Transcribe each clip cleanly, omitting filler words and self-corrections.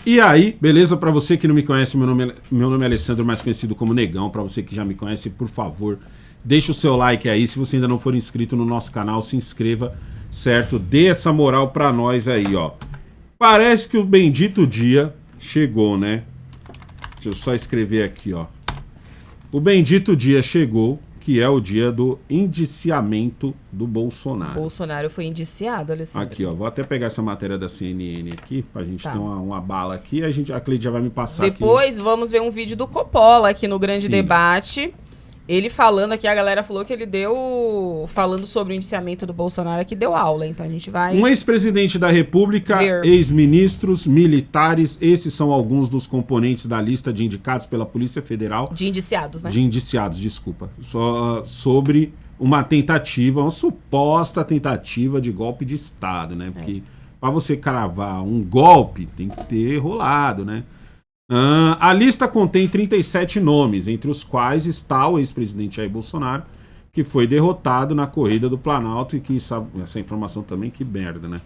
E aí, beleza? Para você que não me conhece, meu nome é Alessandro, mais conhecido como Negão. Para você que já me conhece, por favor, deixa o seu like aí. Se você ainda não for inscrito no nosso canal, se inscreva, certo? Dê essa moral para nós aí, ó. Parece que o bendito dia chegou, né? Deixa eu só escrever aqui, ó. O bendito dia chegou, que é o dia do indiciamento do Bolsonaro. Bolsonaro foi indiciado, Alessandro. Aqui, ó. Vou até pegar essa matéria da CNN aqui, pra gente ter uma bala aqui. A Cleide já vai me passar Depois aqui. vamos ver um vídeo do Coppola aqui no Grande Sim. Debate. Ele falando aqui, a galera falou que ele deu... Falando sobre o indiciamento do Bolsonaro, que deu aula. Então a gente vai... Um ex-presidente da República, ex-ministros, militares, esses são alguns dos componentes da lista de indicados pela Polícia Federal. De indiciados, né? De indiciados, desculpa. Sobre uma tentativa, uma suposta tentativa de golpe de Estado, né? Porque para você cravar um golpe, tem que ter rolado, né? A lista contém 37 nomes, entre os quais está o ex-presidente Jair Bolsonaro, que foi derrotado na corrida do Planalto e que, sabe, essa informação também, que merda, né?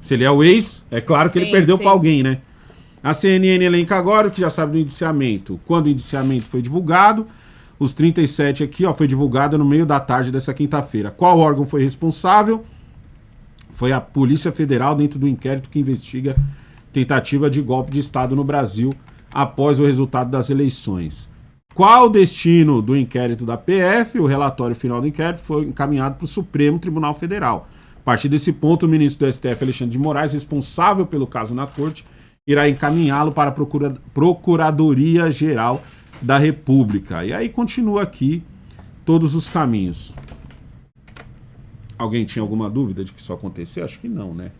Se ele é o ex, é claro que ele perdeu para alguém, né? A CNN elenca agora o que já sabe do indiciamento. Quando o indiciamento foi divulgado, os 37 aqui, ó, foi divulgado no meio da tarde dessa quinta-feira. Qual órgão foi responsável? Foi a Polícia Federal dentro do inquérito que investiga tentativa de golpe de Estado no Brasil após o resultado das eleições. Qual o destino do inquérito da PF? O relatório final do inquérito foi encaminhado para o Supremo Tribunal Federal. A partir desse ponto, o ministro do STF, Alexandre de Moraes, responsável pelo caso na corte, irá encaminhá-lo para a Procuradoria-Geral da República. E aí continua aqui todos os caminhos. Alguém tinha alguma dúvida de que isso aconteceu? Acho que não, né?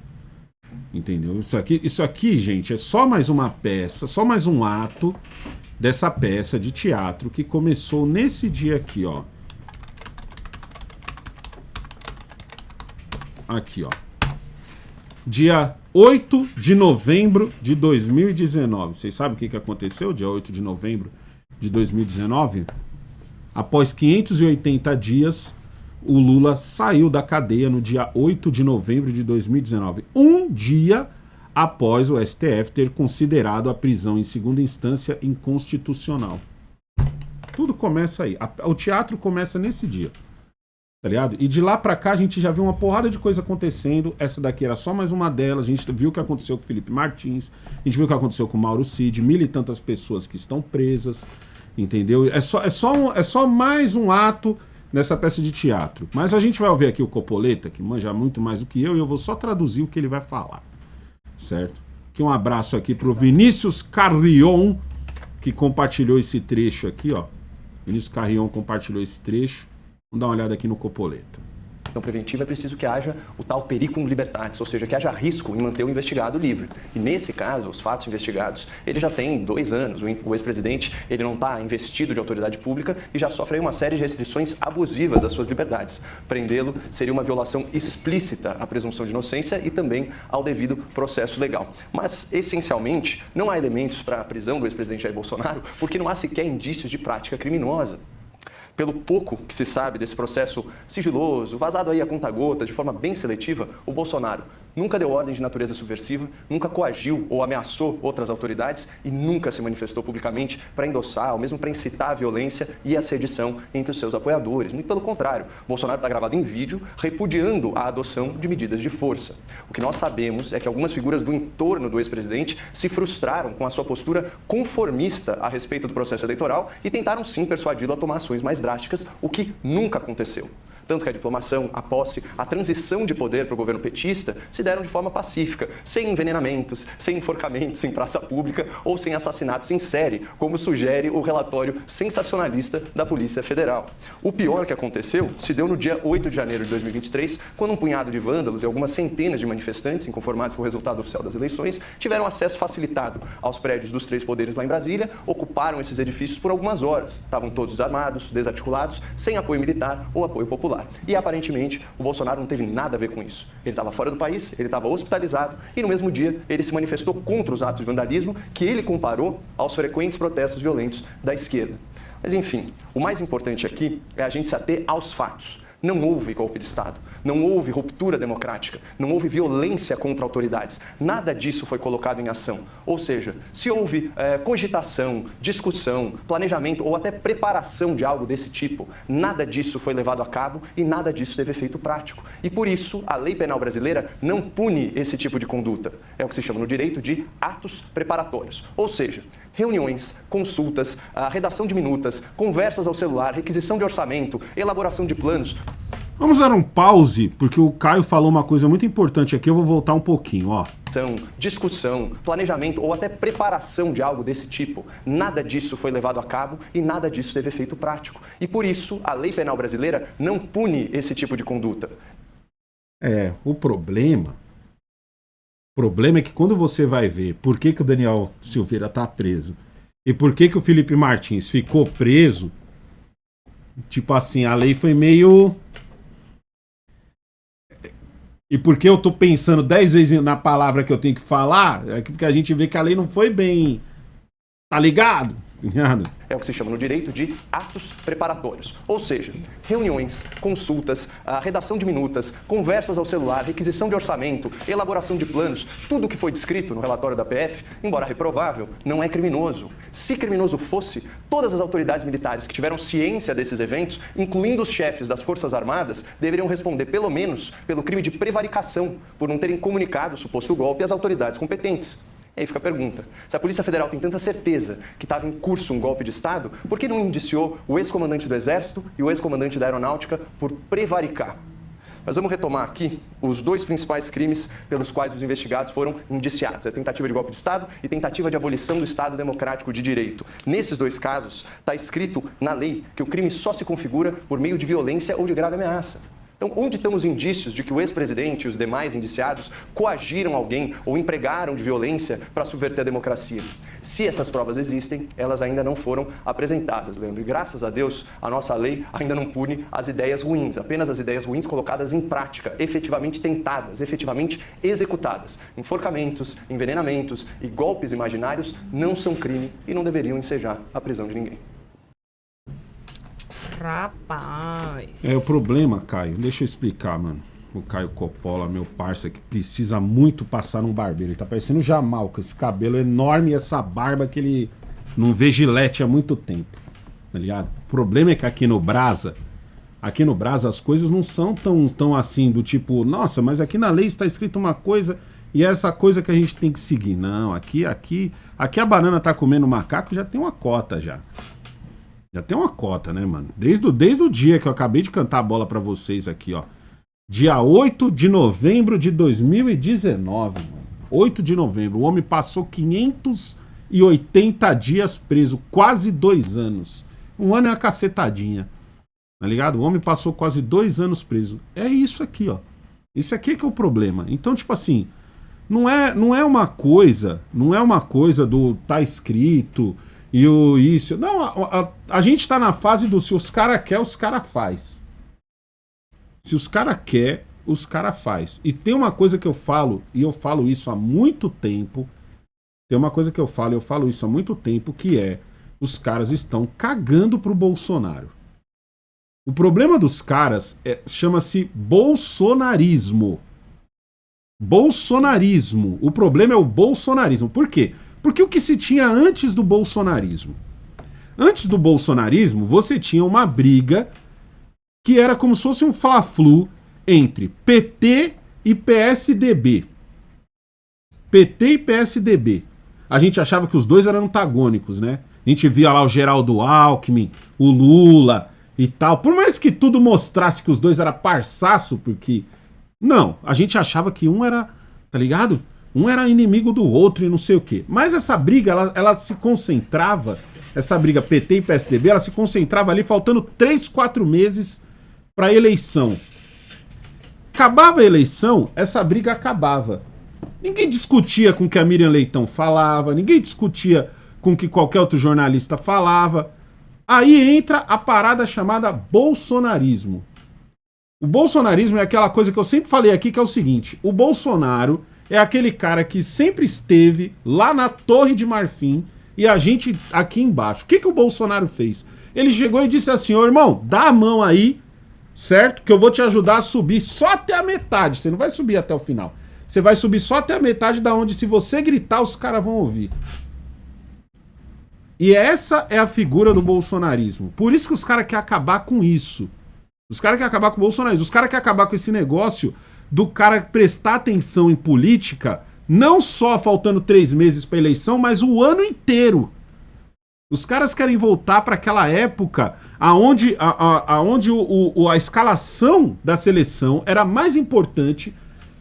Entendeu? Isso aqui, gente, é só mais uma peça, só mais um ato dessa peça de teatro que começou nesse dia aqui, ó. Aqui, ó. Dia 8 de novembro de 2019. Vocês sabem o que aconteceu dia 8 de novembro de 2019? Após 580 dias, o Lula saiu da cadeia no dia 8 de novembro de 2019. Um dia após o STF ter considerado a prisão em segunda instância inconstitucional. Tudo começa aí. O teatro começa nesse dia. Tá ligado? E de lá pra cá a gente já viu uma porrada de coisa acontecendo. Essa daqui era só mais uma delas. A gente viu o que aconteceu com o Felipe Martins. A gente viu o que aconteceu com o Mauro Cid. Mil e tantas pessoas que estão presas. Entendeu? É só mais um ato nessa peça de teatro. Mas a gente vai ouvir aqui o Copoleta, que manja muito mais do que eu, e eu vou só traduzir o que ele vai falar. Certo? Aqui um abraço aqui pro Vinícius Carrion, que compartilhou esse trecho aqui, ó. Vinícius Carrion compartilhou esse trecho. Vamos dar uma olhada aqui no Copoleta. Então, preventiva é preciso que haja o tal periculum libertatis, ou seja, que haja risco em manter o investigado livre. E nesse caso, os fatos investigados, ele já tem 2 anos. O ex-presidente, ele não está investido de autoridade pública e já sofre aí uma série de restrições abusivas às suas liberdades. Prendê-lo seria uma violação explícita à presunção de inocência e também ao devido processo legal. Mas, essencialmente, não há elementos para a prisão do ex-presidente Jair Bolsonaro porque não há sequer indícios de prática criminosa. Pelo pouco que se sabe desse processo sigiloso, vazado aí a conta-gota, de forma bem seletiva, o Bolsonaro nunca deu ordem de natureza subversiva, nunca coagiu ou ameaçou outras autoridades e nunca se manifestou publicamente para endossar ou mesmo para incitar a violência e a sedição entre os seus apoiadores. Muito pelo contrário, Bolsonaro está gravado em vídeo repudiando a adoção de medidas de força. O que nós sabemos é que algumas figuras do entorno do ex-presidente se frustraram com a sua postura conformista a respeito do processo eleitoral e tentaram sim persuadi-lo a tomar ações mais drásticas, o que nunca aconteceu. Tanto que a diplomação, a posse, a transição de poder para o governo petista se deram de forma pacífica, sem envenenamentos, sem enforcamentos em praça pública ou sem assassinatos em série, como sugere o relatório sensacionalista da Polícia Federal. O pior que aconteceu se deu no dia 8 de janeiro de 2023, quando um punhado de vândalos e algumas centenas de manifestantes, inconformados com o resultado oficial das eleições, tiveram acesso facilitado aos prédios dos 3 poderes lá em Brasília, ocuparam esses edifícios por algumas horas. Estavam todos desarmados, desarticulados, sem apoio militar ou apoio popular. E aparentemente o Bolsonaro não teve nada a ver com isso. Ele estava fora do país, ele estava hospitalizado e no mesmo dia ele se manifestou contra os atos de vandalismo que ele comparou aos frequentes protestos violentos da esquerda. Mas enfim, o mais importante aqui é a gente se ater aos fatos. Não houve golpe de Estado, não houve ruptura democrática, não houve violência contra autoridades. Nada disso foi colocado em ação. Ou seja, se houve cogitação, discussão, planejamento ou até preparação de algo desse tipo, nada disso foi levado a cabo e nada disso teve efeito prático. E por isso, a lei penal brasileira não pune esse tipo de conduta. É o que se chama no direito de atos preparatórios. Ou seja, reuniões, consultas, a redação de minutas, conversas ao celular, requisição de orçamento, elaboração de planos. Vamos dar um pause, porque o Caio falou uma coisa muito importante aqui, eu vou voltar um pouquinho, ó. Discussão, planejamento ou até preparação de algo desse tipo. Nada disso foi levado a cabo e nada disso teve efeito prático. E por isso, a lei penal brasileira não pune esse tipo de conduta. O problema é que quando você vai ver por que o Daniel Silveira tá preso e por que o Felipe Martins ficou preso, tipo assim, a lei foi meio... E porque eu tô pensando 10 vezes na palavra que eu tenho que falar, é porque a gente vê que a lei não foi bem... Tá ligado? É o que se chama no direito de atos preparatórios. Ou seja, reuniões, consultas, a redação de minutas, conversas ao celular, requisição de orçamento, elaboração de planos, tudo o que foi descrito no relatório da PF, embora reprovável, não é criminoso. Se criminoso fosse, todas as autoridades militares que tiveram ciência desses eventos, incluindo os chefes das Forças Armadas, deveriam responder pelo menos pelo crime de prevaricação, por não terem comunicado o suposto golpe às autoridades competentes. E aí fica a pergunta, se a Polícia Federal tem tanta certeza que estava em curso um golpe de Estado, por que não indiciou o ex-comandante do Exército e o ex-comandante da Aeronáutica por prevaricar? Mas vamos retomar aqui os dois principais crimes pelos quais os investigados foram indiciados. É tentativa de golpe de Estado e tentativa de abolição do Estado Democrático de Direito. Nesses dois casos, está escrito na lei que o crime só se configura por meio de violência ou de grave ameaça. Então, onde estão os indícios de que o ex-presidente e os demais indiciados coagiram alguém ou empregaram de violência para subverter a democracia? Se essas provas existem, elas ainda não foram apresentadas, Leandro. E graças a Deus, a nossa lei ainda não pune as ideias ruins, apenas as ideias ruins colocadas em prática, efetivamente tentadas, efetivamente executadas. Enforcamentos, envenenamentos e golpes imaginários não são crime e não deveriam ensejar a prisão de ninguém. Rapaz. O problema, Caio, deixa eu explicar, mano. O Caio Coppola, meu parceiro, que precisa muito passar num barbeiro. Ele tá parecendo o Jamal, com esse cabelo enorme e essa barba que ele não vê Gillette há muito tempo. Tá ligado? O problema é que aqui no Brasa as coisas não são tão assim, do tipo, nossa, mas aqui na lei está escrito uma coisa e é essa coisa que a gente tem que seguir. Não, aqui a banana tá comendo macaco, já tem uma cota já. Já tem uma cota, né, mano? Desde o dia que eu acabei de cantar a bola pra vocês aqui, ó. Dia 8 de novembro de 2019, mano. 8 de novembro. O homem passou 580 dias preso. Quase 2 anos. Um ano é uma cacetadinha. Tá ligado? O homem passou quase 2 anos preso. É isso aqui, ó. Isso aqui é que é o problema. Então, tipo assim, não é uma coisa do tá escrito... E isso... Não, a gente tá na fase do se os caras quer, os caras faz. Se os caras quer, os caras faz. E tem uma coisa que eu falo, e eu falo isso há muito tempo. Tem uma coisa que eu falo isso há muito tempo, que é... Os caras estão cagando pro Bolsonaro. O problema dos caras chama-se bolsonarismo. Bolsonarismo. O problema é o bolsonarismo. Por quê? Porque o que se tinha antes do bolsonarismo? Antes do bolsonarismo, você tinha uma briga que era como se fosse um fla-flu entre PT e PSDB. PT e PSDB. A gente achava que os dois eram antagônicos, né? A gente via lá o Geraldo Alckmin, o Lula e tal. Por mais que tudo mostrasse que os dois eram parçaço, porque... Não, a gente achava que um era... Tá ligado? Um era inimigo do outro e não sei o quê. Mas essa briga, ela se concentrava, essa briga PT e PSDB, ela se concentrava ali faltando 3, 4 meses pra eleição. Acabava a eleição, essa briga acabava. Ninguém discutia com o que a Miriam Leitão falava, ninguém discutia com o que qualquer outro jornalista falava. Aí entra a parada chamada bolsonarismo. O bolsonarismo é aquela coisa que eu sempre falei aqui, que é o seguinte: o Bolsonaro é aquele cara que sempre esteve lá na Torre de Marfim e a gente aqui embaixo. O que o Bolsonaro fez? Ele chegou e disse assim: ô irmão, dá a mão aí, certo? Que eu vou te ajudar a subir só até a metade. Você não vai subir até o final. Você vai subir só até a metade, da onde se você gritar, os caras vão ouvir. E essa é a figura do bolsonarismo. Por isso que os caras querem acabar com isso. Os caras querem acabar com o bolsonarismo. Os caras querem acabar com esse negócio do cara prestar atenção em política, não só faltando 3 meses para eleição, mas o ano inteiro. Os caras querem voltar para aquela época aonde a escalação da seleção era mais importante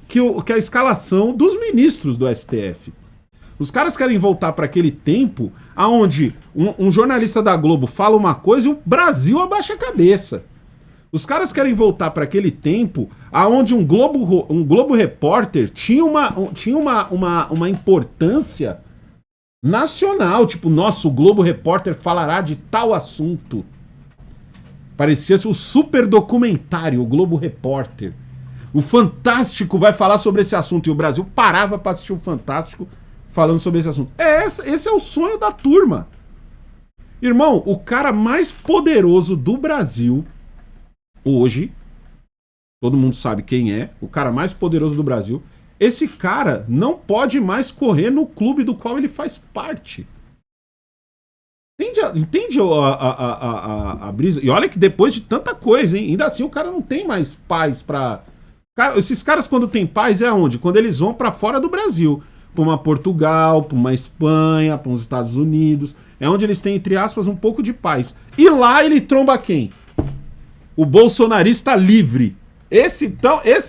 que a escalação dos ministros do STF. Os caras querem voltar para aquele tempo aonde um jornalista da Globo fala uma coisa e o Brasil abaixa a cabeça. Os caras querem voltar para aquele tempo aonde um Globo Repórter tinha uma importância nacional. Tipo, nossa, o Globo Repórter falará de tal assunto. Parecia o super documentário, o Globo Repórter. O Fantástico vai falar sobre esse assunto. E o Brasil parava para assistir o Fantástico falando sobre esse assunto. Esse é o sonho da turma. Irmão, o cara mais poderoso do Brasil hoje, todo mundo sabe quem é, o cara mais poderoso do Brasil, esse cara não pode mais correr no clube do qual ele faz parte. Entende a brisa? E olha que depois de tanta coisa, hein, ainda assim o cara não tem mais paz pra... esses caras quando tem paz é aonde? Quando eles vão pra fora do Brasil. Pra uma Portugal, pra uma Espanha, pra uns Estados Unidos. É onde eles têm, entre aspas, um pouco de paz. E lá ele tromba quem? O bolsonarista livre.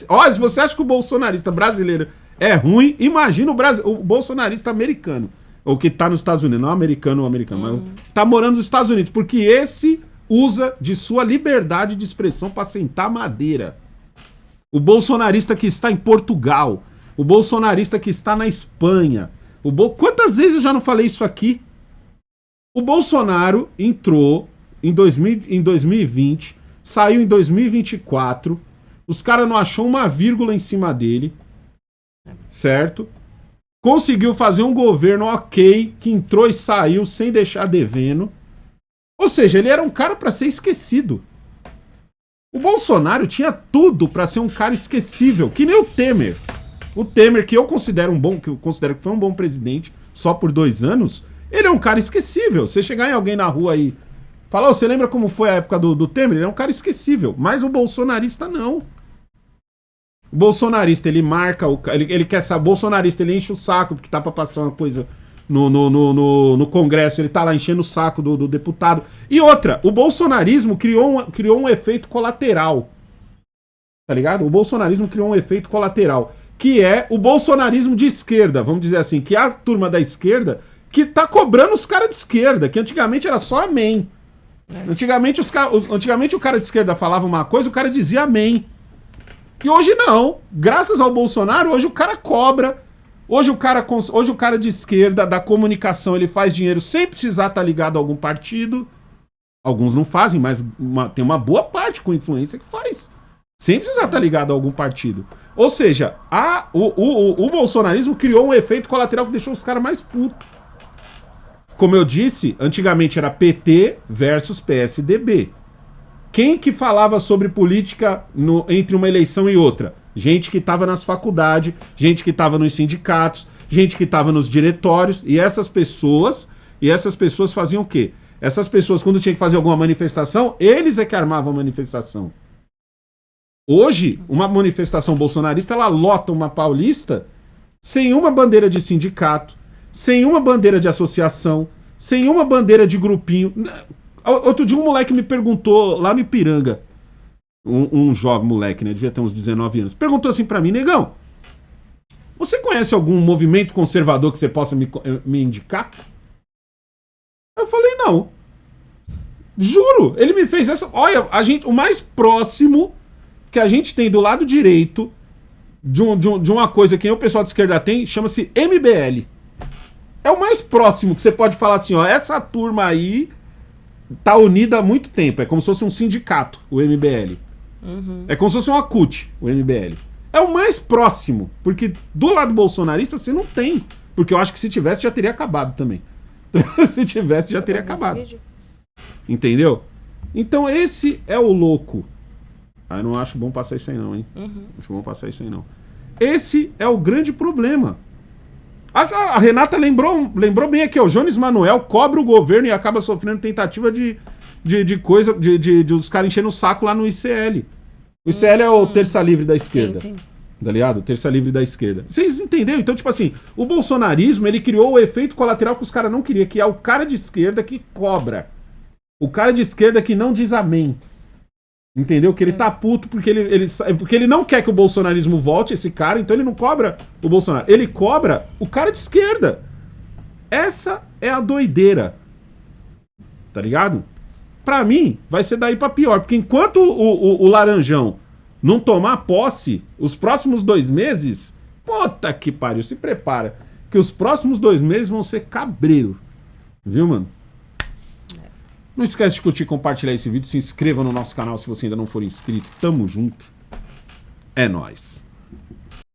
Olha, se você acha que o bolsonarista brasileiro é ruim, imagina o bolsonarista americano. Ou que tá nos Estados Unidos. Não americano, mas tá morando nos Estados Unidos. Porque esse usa de sua liberdade de expressão pra sentar madeira. O bolsonarista que está em Portugal. O bolsonarista que está na Espanha. Quantas vezes eu já não falei isso aqui? O Bolsonaro entrou em 2020, saiu em 2024, os caras não achou uma vírgula em cima dele, certo? Conseguiu fazer um governo ok, que entrou e saiu sem deixar devendo. Ou seja, ele era um cara para ser esquecido. O Bolsonaro tinha tudo para ser um cara esquecível, que nem o Temer. O Temer, que eu considero que foi um bom presidente só por 2 anos, ele é um cara esquecível. Você chegar em alguém na rua aí, falar, você lembra como foi a época do Temer? Ele é um cara esquecível. Mas o bolsonarista não. O bolsonarista, ele marca, ele quer saber, o bolsonarista, ele enche o saco porque tá pra passar uma coisa no Congresso, ele tá lá enchendo o saco do deputado. E outra, o bolsonarismo criou um efeito colateral. Tá ligado? O bolsonarismo criou um efeito colateral, que é o bolsonarismo de esquerda, vamos dizer assim, que é a turma da esquerda que tá cobrando os caras de esquerda, que antigamente era só amém. Antigamente o cara de esquerda falava uma coisa, o cara dizia amém. E hoje não. Graças ao Bolsonaro, hoje o cara cobra. Hoje o cara de esquerda, da comunicação, ele faz dinheiro sem precisar estar ligado a algum partido. Alguns não fazem, mas tem uma boa parte com influência que faz. Sem precisar estar ligado a algum partido. Ou seja, o bolsonarismo criou um efeito colateral que deixou os caras mais putos. Como eu disse, antigamente era PT versus PSDB. Quem que falava sobre política entre uma eleição e outra? Gente que estava nas faculdades, gente que estava nos sindicatos, gente que estava nos diretórios. E essas pessoas faziam o quê? Essas pessoas, quando tinha que fazer alguma manifestação, eles é que armavam a manifestação. Hoje, uma manifestação bolsonarista, ela lota uma Paulista sem uma bandeira de sindicato, sem uma bandeira de associação, sem uma bandeira de grupinho. Outro dia um moleque me perguntou, lá no Ipiranga, um jovem moleque, né, devia ter uns 19 anos, perguntou assim pra mim, negão, você conhece algum movimento conservador que você possa me indicar? Eu falei, não. Juro, ele me fez essa... Olha, o mais próximo que a gente tem do lado direito de uma coisa que nem o pessoal de esquerda tem, chama-se MBL. É o mais próximo que você pode falar assim, ó, essa turma aí tá unida há muito tempo. É como se fosse um sindicato, o MBL. Uhum. É como se fosse uma CUT, o MBL. É o mais próximo, porque do lado bolsonarista você não tem. Porque eu acho que se tivesse já teria acabado também. Se tivesse já teria acabado. Entendeu? Então esse é o louco. Aí eu não acho bom passar isso aí não, hein? Acho bom passar isso aí não. Esse é o grande problema. A Renata lembrou bem aqui, ó, o Jones Manuel cobra o governo e acaba sofrendo tentativa de os caras enchendo o saco lá no ICL. O ICL é o Terça Livre da esquerda. Sim. Tá ligado? Terça Livre da esquerda. Vocês entenderam? Então, tipo assim, o bolsonarismo, ele criou o efeito colateral que os caras não queriam, que é o cara de esquerda que cobra. O cara de esquerda que não diz amém. Entendeu? Que ele tá puto porque ele não quer que o bolsonarismo volte, esse cara, então ele não cobra o Bolsonaro. Ele cobra o cara de esquerda. Essa é a doideira. Tá ligado? Pra mim, vai ser daí pra pior. Porque enquanto o Laranjão não tomar posse, os próximos 2 meses... Puta que pariu, se prepara. Que os próximos 2 meses vão ser cabreiro. Viu, mano? Não esquece de curtir e compartilhar esse vídeo. Se inscreva no nosso canal se você ainda não for inscrito. Tamo junto. É nóis.